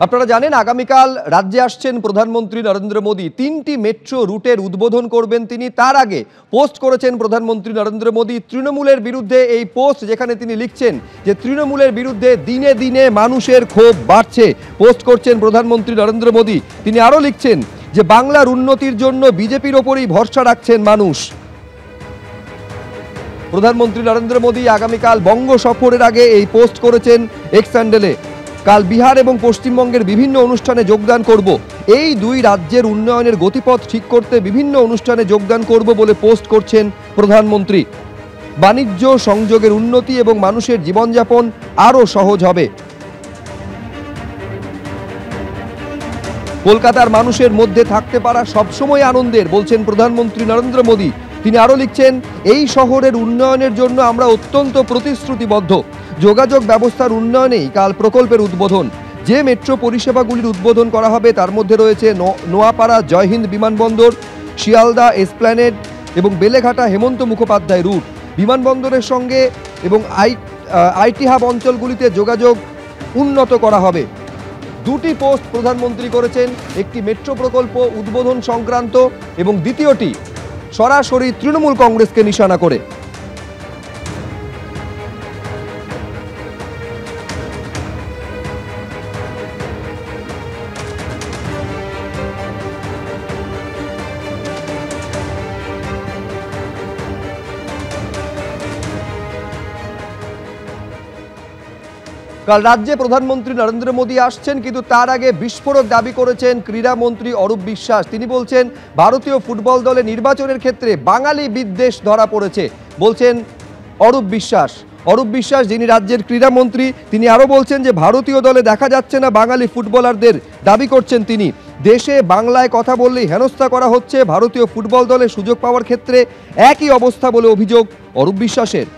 আপনারা জানেন আগামীকাল রাজ্যে আসছেন প্রধানমন্ত্রী নরেন্দ্র মোদী। 3টি মেট্রো রুটের উদ্বোধন করবেন তিনি। তার আগে পোস্ট করেছেন প্রধানমন্ত্রী নরেন্দ্র মোদী তৃণমূলের বিরুদ্ধে এই পোস্ট, যেখানে তিনি লিখছেন যে তৃণমূলের বিরুদ্ধে দিনে দিনে মানুষের ক্ষোভ বাড়ছে। পোস্ট করছেন প্রধানমন্ত্রী নরেন্দ্র মোদী। তিনি আরও লিখছেন যে বাংলার উন্নতির জন্য বিজেপির ওপরই ভরসা রাখছেন মানুষ। প্রধানমন্ত্রী নরেন্দ্র মোদী আগামীকাল বঙ্গ সফরের আগে এই পোস্ট করেছেন এক্স হ্যান্ডেলে। কাল বিহার এবং পশ্চিমবঙ্গের বিভিন্ন অনুষ্ঠানে যোগদান করব, এই দুই রাজ্যের উন্নয়নের গতিপথ ঠিক করতে বিভিন্ন অনুষ্ঠানে যোগদান করব বলে পোস্ট করছেন প্রধানমন্ত্রী। বাণিজ্য সংযোগের উন্নতি এবং মানুষের জীবনযাপন আরও সহজ হবে। কলকাতার মানুষের মধ্যে থাকতে পারা সবসময় আনন্দের, বলছেন প্রধানমন্ত্রী নরেন্দ্র মোদী। তিনি আরও লিখছেন, এই শহরের উন্নয়নের জন্য আমরা অত্যন্ত প্রতিশ্রুতিবদ্ধ। যোগাযোগ ব্যবস্থার উন্নয়নেই কাল প্রকল্পের উদ্বোধন। যে মেট্রো পরিষেবাগুলির উদ্বোধন করা হবে তার মধ্যে রয়েছে নোয়াপাড়া জয়হিন্দ বিমানবন্দর, শিয়ালদা এসপ্ল্যানেড এবং বেলেঘাটা হেমন্ত মুখোপাধ্যায় রুট। বিমানবন্দরের সঙ্গে এবং আইটি হাব অঞ্চলগুলিতে যোগাযোগ উন্নত করা হবে। দুটি পোস্ট প্রধানমন্ত্রী করেছেন, একটি মেট্রো প্রকল্প উদ্বোধন সংক্রান্ত এবং দ্বিতীয়টি সরাসরি তৃণমূল কংগ্রেসকে নিশানা করে। কাল রাজ্যে প্রধানমন্ত্রী নরেন্দ্র মোদী আসছেন, কিন্তু তার আগে বিস্ফোরক দাবি করেছেন ক্রীড়ামন্ত্রী অরূপ বিশ্বাস। তিনি বলছেন ভারতীয় ফুটবল দলে নির্বাচনের ক্ষেত্রে বাঙালি বিদ্বেষ ধরা পড়েছে, বলছেন অরূপ বিশ্বাস। অরূপ বিশ্বাস যিনি রাজ্যের ক্রীড়ামন্ত্রী, তিনি আরও বলছেন যে ভারতীয় দলে দেখা যাচ্ছে না বাঙালি ফুটবলারদের। দাবি করছেন তিনি দেশে বাংলায় কথা বললেই হেনস্থা করা হচ্ছে। ভারতীয় ফুটবল দলে সুযোগ পাওয়ার ক্ষেত্রে একই অবস্থা বলে অভিযোগ অরূপ বিশ্বাসের।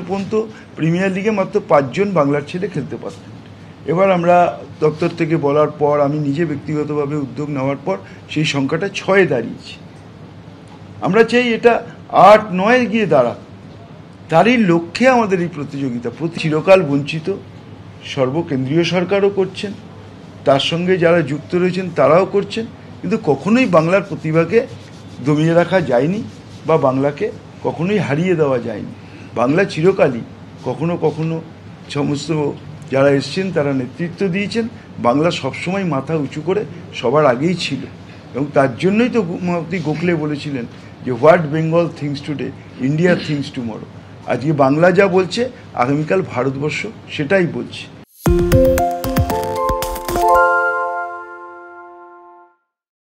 পর্যন্ত প্রিমিয়ার লিগে মাত্র 5 জন বাংলার ছেলে খেলতে পারতেন। এবার আমরা দপ্তর থেকে বলার পর, আমি নিজে ব্যক্তিগতভাবে উদ্যোগ নেওয়ার পর সেই সংখ্যাটা 6-এ দাঁড়িয়েছে। আমরা চাই এটা 8-9-এ গিয়ে দাঁড়াক। তারই লক্ষ্যে আমাদের এই প্রতিযোগিতা। চিরকাল বঞ্চিত সর্বকেন্দ্রীয় সরকারও করছেন, তার সঙ্গে যারা যুক্ত রয়েছেন তারাও করছেন, কিন্তু কখনোই বাংলার প্রতিভাকে দমিয়ে রাখা যায়নি বা বাংলাকে কখনোই হারিয়ে দেওয়া যায়নি। বাংলা চিরকালই কখনো কখনো সমস্ত যারা এসছেন তারা নেতৃত্ব দিয়েছেন, বাংলা সবসময় মাথা উঁচু করে সবার আগেই ছিল। এবং তার জন্যই তো গোখলে বলেছিলেন যে what Bengal things today, India things tomorrow. আজকে বাংলা যা বলছে, আগামীকাল ভারতবর্ষ সেটাই বলছে।